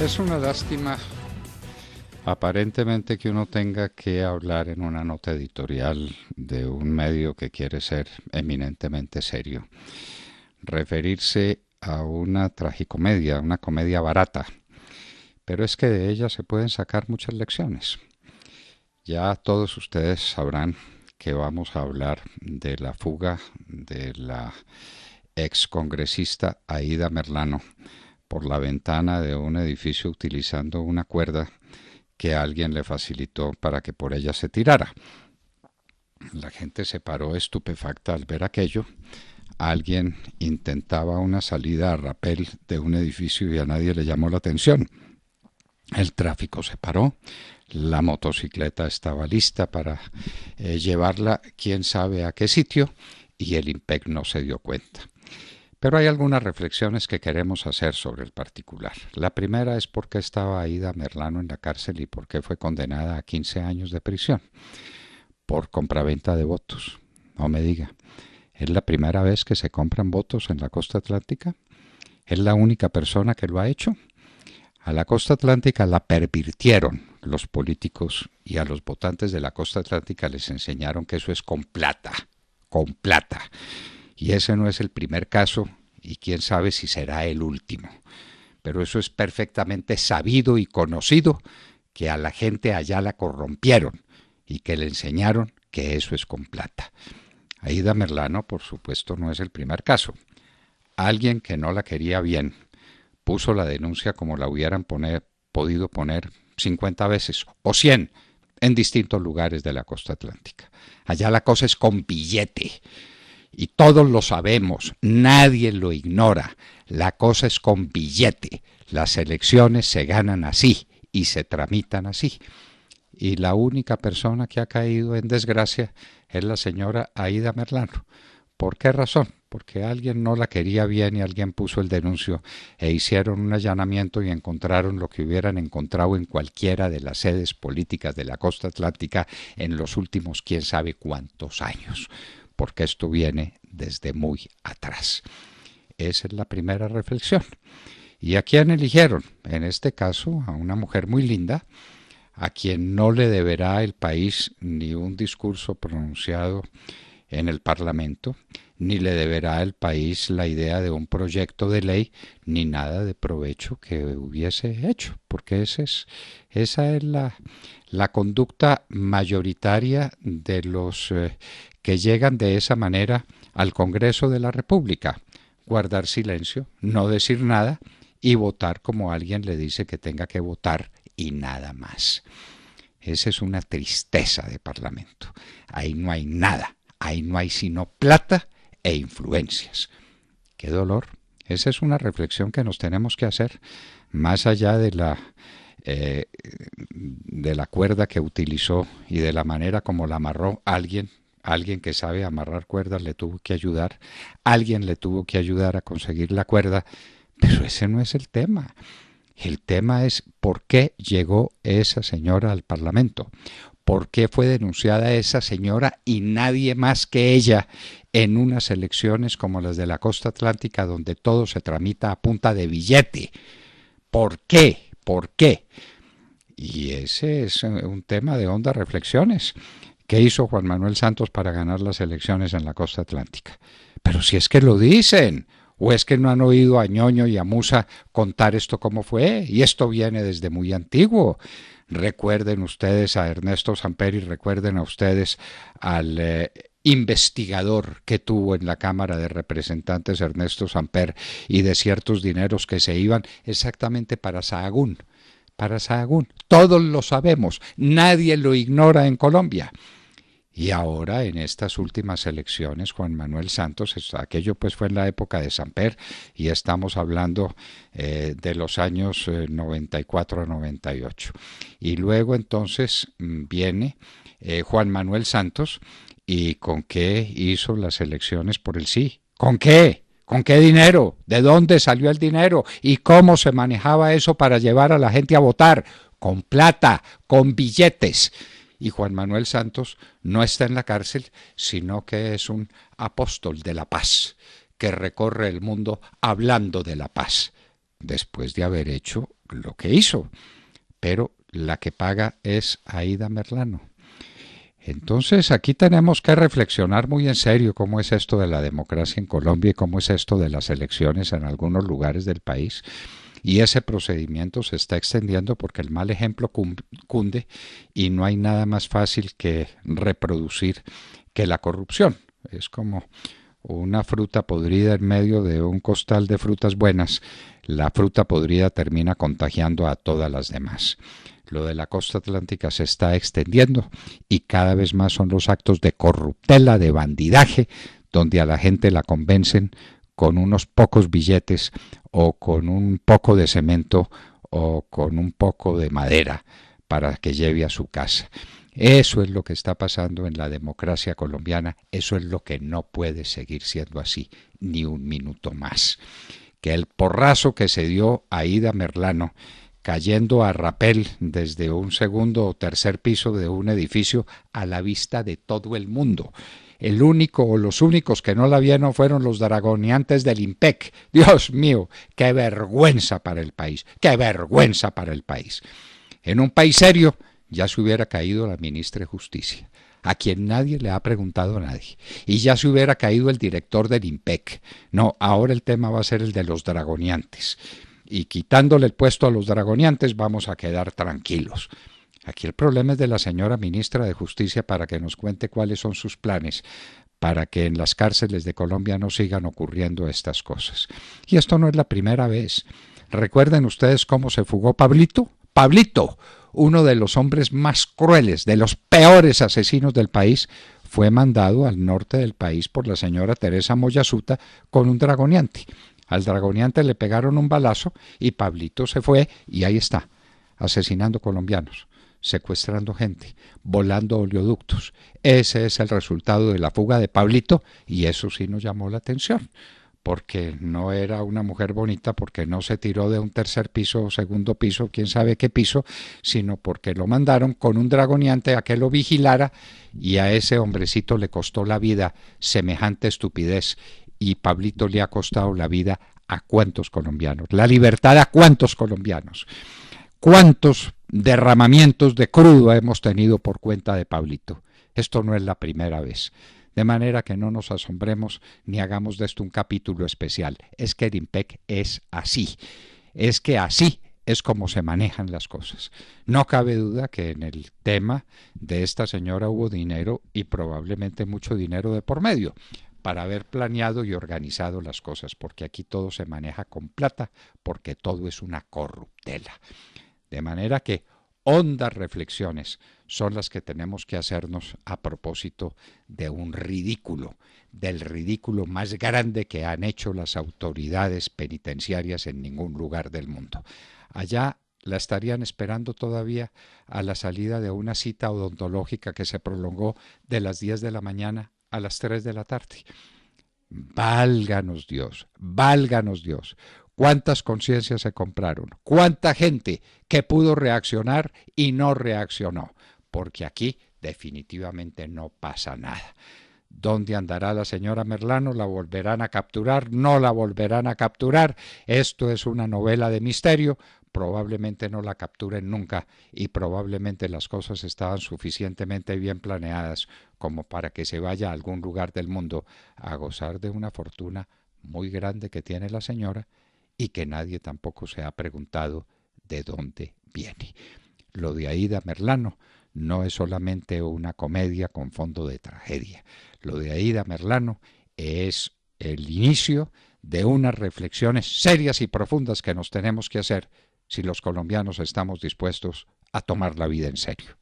Es una lástima, aparentemente, que uno tenga que hablar en una nota editorial de un medio que quiere ser eminentemente serio. Referirse a una tragicomedia, una comedia barata, pero es que de ella se pueden sacar muchas lecciones. Ya todos ustedes sabrán que vamos a hablar de la fuga de la excongresista Aída Merlano por la ventana de un edificio utilizando una cuerda que alguien le facilitó para que por ella se tirara. La gente se paró estupefacta al ver aquello. Alguien intentaba una salida a rapel de un edificio y a nadie le llamó la atención. El tráfico se paró, la motocicleta estaba lista para llevarla quién sabe a qué sitio y el IMPEC no se dio cuenta. Pero hay algunas reflexiones que queremos hacer sobre el particular. La primera es por qué estaba Aída Merlano en la cárcel y por qué fue condenada a 15 años de prisión. Por compraventa de votos. No me diga. ¿Es la primera vez que se compran votos en la costa atlántica? ¿Es la única persona que lo ha hecho? A la costa atlántica la pervirtieron los políticos y a los votantes de la costa atlántica les enseñaron que eso es con plata. Con plata. Y ese no es el primer caso y quién sabe si será el último. Pero eso es perfectamente sabido y conocido que a la gente allá la corrompieron y que le enseñaron que eso es con plata. Aída Merlano, por supuesto, no es el primer caso. Alguien que no la quería bien puso la denuncia como la hubieran podido poner 50 veces o 100 en distintos lugares de la costa atlántica. Allá la cosa es con billete. Y todos lo sabemos, nadie lo ignora. La cosa es con billete. Las elecciones se ganan así y se tramitan así. Y la única persona que ha caído en desgracia es la señora Aída Merlano. ¿Por qué razón? Porque alguien no la quería bien y alguien puso el denuncio e hicieron un allanamiento y encontraron lo que hubieran encontrado en cualquiera de las sedes políticas de la costa atlántica en los últimos quién sabe cuántos años. Porque esto viene desde muy atrás. Esa es la primera reflexión. ¿Y a quién eligieron? En este caso, a una mujer muy linda, a quien no le deberá el país ni un discurso pronunciado en el Parlamento, ni le deberá el país la idea de un proyecto de ley, ni nada de provecho que hubiese hecho, porque esa es la conducta mayoritaria de los que llegan de esa manera al Congreso de la República. Guardar silencio, no decir nada y votar como alguien le dice que tenga que votar y nada más. Esa es una tristeza de Parlamento. Ahí no hay nada. Ahí no hay sino plata e influencias. ¡Qué dolor! Esa es una reflexión que nos tenemos que hacer más allá de la cuerda que utilizó y de la manera como la amarró alguien. Alguien que sabe amarrar cuerdas le tuvo que ayudar. Alguien le tuvo que ayudar a conseguir la cuerda. Pero ese no es el tema. El tema es por qué llegó esa señora al Parlamento. ¿Por qué fue denunciada esa señora y nadie más que ella en unas elecciones como las de la costa atlántica donde todo se tramita a punta de billete? ¿Por qué? ¿Por qué? Y ese es un tema de hondas reflexiones. ¿Qué hizo Juan Manuel Santos para ganar las elecciones en la costa atlántica? Pero si es que lo dicen, o es que no han oído a Ñoño y a Musa contar esto cómo fue, y esto viene desde muy antiguo. Recuerden ustedes a Ernesto Samper y recuerden a ustedes al investigador que tuvo en la Cámara de Representantes Ernesto Samper y de ciertos dineros que se iban exactamente para Sahagún. Para Sahagún. Todos lo sabemos, nadie lo ignora en Colombia. Y ahora, en estas últimas elecciones, Juan Manuel Santos, aquello pues fue en la época de Samper, y estamos hablando de los años 94 a 98. Y luego entonces viene Juan Manuel Santos, ¿y con qué hizo las elecciones por el sí? ¿Con qué? ¿Con qué dinero? ¿De dónde salió el dinero? ¿Y cómo se manejaba eso para llevar a la gente a votar? Con plata, con billetes. Y Juan Manuel Santos no está en la cárcel, sino que es un apóstol de la paz, que recorre el mundo hablando de la paz, después de haber hecho lo que hizo, pero la que paga es Aída Merlano. Entonces aquí tenemos que reflexionar muy en serio cómo es esto de la democracia en Colombia y cómo es esto de las elecciones en algunos lugares del país. Y ese procedimiento se está extendiendo porque el mal ejemplo cunde y no hay nada más fácil que reproducir que la corrupción. Es como una fruta podrida en medio de un costal de frutas buenas. La fruta podrida termina contagiando a todas las demás. Lo de la costa atlántica se está extendiendo y cada vez más son los actos de corruptela, de bandidaje, donde a la gente la convencen con unos pocos billetes o con un poco de cemento o con un poco de madera para que lleve a su casa. Eso es lo que está pasando en la democracia colombiana, eso es lo que no puede seguir siendo así ni un minuto más. Que el porrazo que se dio a Aída Merlano cayendo a rapel desde un segundo o tercer piso de un edificio a la vista de todo el mundo. El único o los únicos que no la vieron fueron los dragoneantes del IMPEC. Dios mío, qué vergüenza para el país, qué vergüenza para el país. En un país serio ya se hubiera caído la ministra de Justicia, a quien nadie le ha preguntado a nadie, y ya se hubiera caído el director del IMPEC. No, ahora el tema va a ser el de los dragoneantes. Y quitándole el puesto a los dragoneantes vamos a quedar tranquilos. Aquí el problema es de la señora ministra de Justicia para que nos cuente cuáles son sus planes para que en las cárceles de Colombia no sigan ocurriendo estas cosas. Y esto no es la primera vez. ¿Recuerden ustedes cómo se fugó Pablito? Pablito, uno de los hombres más crueles, de los peores asesinos del país, fue mandado al norte del país por la señora Teresa Moyasuta con un dragoneante. Al dragoneante le pegaron un balazo y Pablito se fue y ahí está, asesinando colombianos, secuestrando gente, volando oleoductos. Ese es el resultado de la fuga de Pablito y eso sí nos llamó la atención, porque no era una mujer bonita, porque no se tiró de un tercer piso o segundo piso, quién sabe qué piso, sino porque lo mandaron con un dragoneante a que lo vigilara y a ese hombrecito le costó la vida semejante estupidez. Y Pablito le ha costado la vida a cuántos colombianos, la libertad a cuántos colombianos, cuántos derramamientos de crudo hemos tenido por cuenta de Pablito. Esto no es la primera vez. De manera que no nos asombremos ni hagamos de esto un capítulo especial. Es que el IMPEC es así. Es que así es como se manejan las cosas. No cabe duda que en el tema de esta señora hubo dinero y probablemente mucho dinero de por medio para haber planeado y organizado las cosas, porque aquí todo se maneja con plata, porque todo es una corruptela. De manera que hondas reflexiones son las que tenemos que hacernos a propósito de un ridículo, del ridículo más grande que han hecho las autoridades penitenciarias en ningún lugar del mundo. Allá la estarían esperando todavía a la salida de una cita odontológica que se prolongó de las 10 de la mañana a las 3 de la tarde. Válganos Dios, válganos Dios. ¿Cuántas conciencias se compraron? ¿Cuánta gente que pudo reaccionar y no reaccionó? Porque aquí definitivamente no pasa nada. ¿Dónde andará la señora Merlano? ¿La volverán a capturar? ¿No la volverán a capturar? Esto es una novela de misterio. Probablemente no la capturen nunca y probablemente las cosas estaban suficientemente bien planeadas como para que se vaya a algún lugar del mundo a gozar de una fortuna muy grande que tiene la señora y que nadie tampoco se ha preguntado de dónde viene. Lo de Aída Merlano no es solamente una comedia con fondo de tragedia. Lo de Aída Merlano es el inicio de unas reflexiones serias y profundas que nos tenemos que hacer si los colombianos estamos dispuestos a tomar la vida en serio.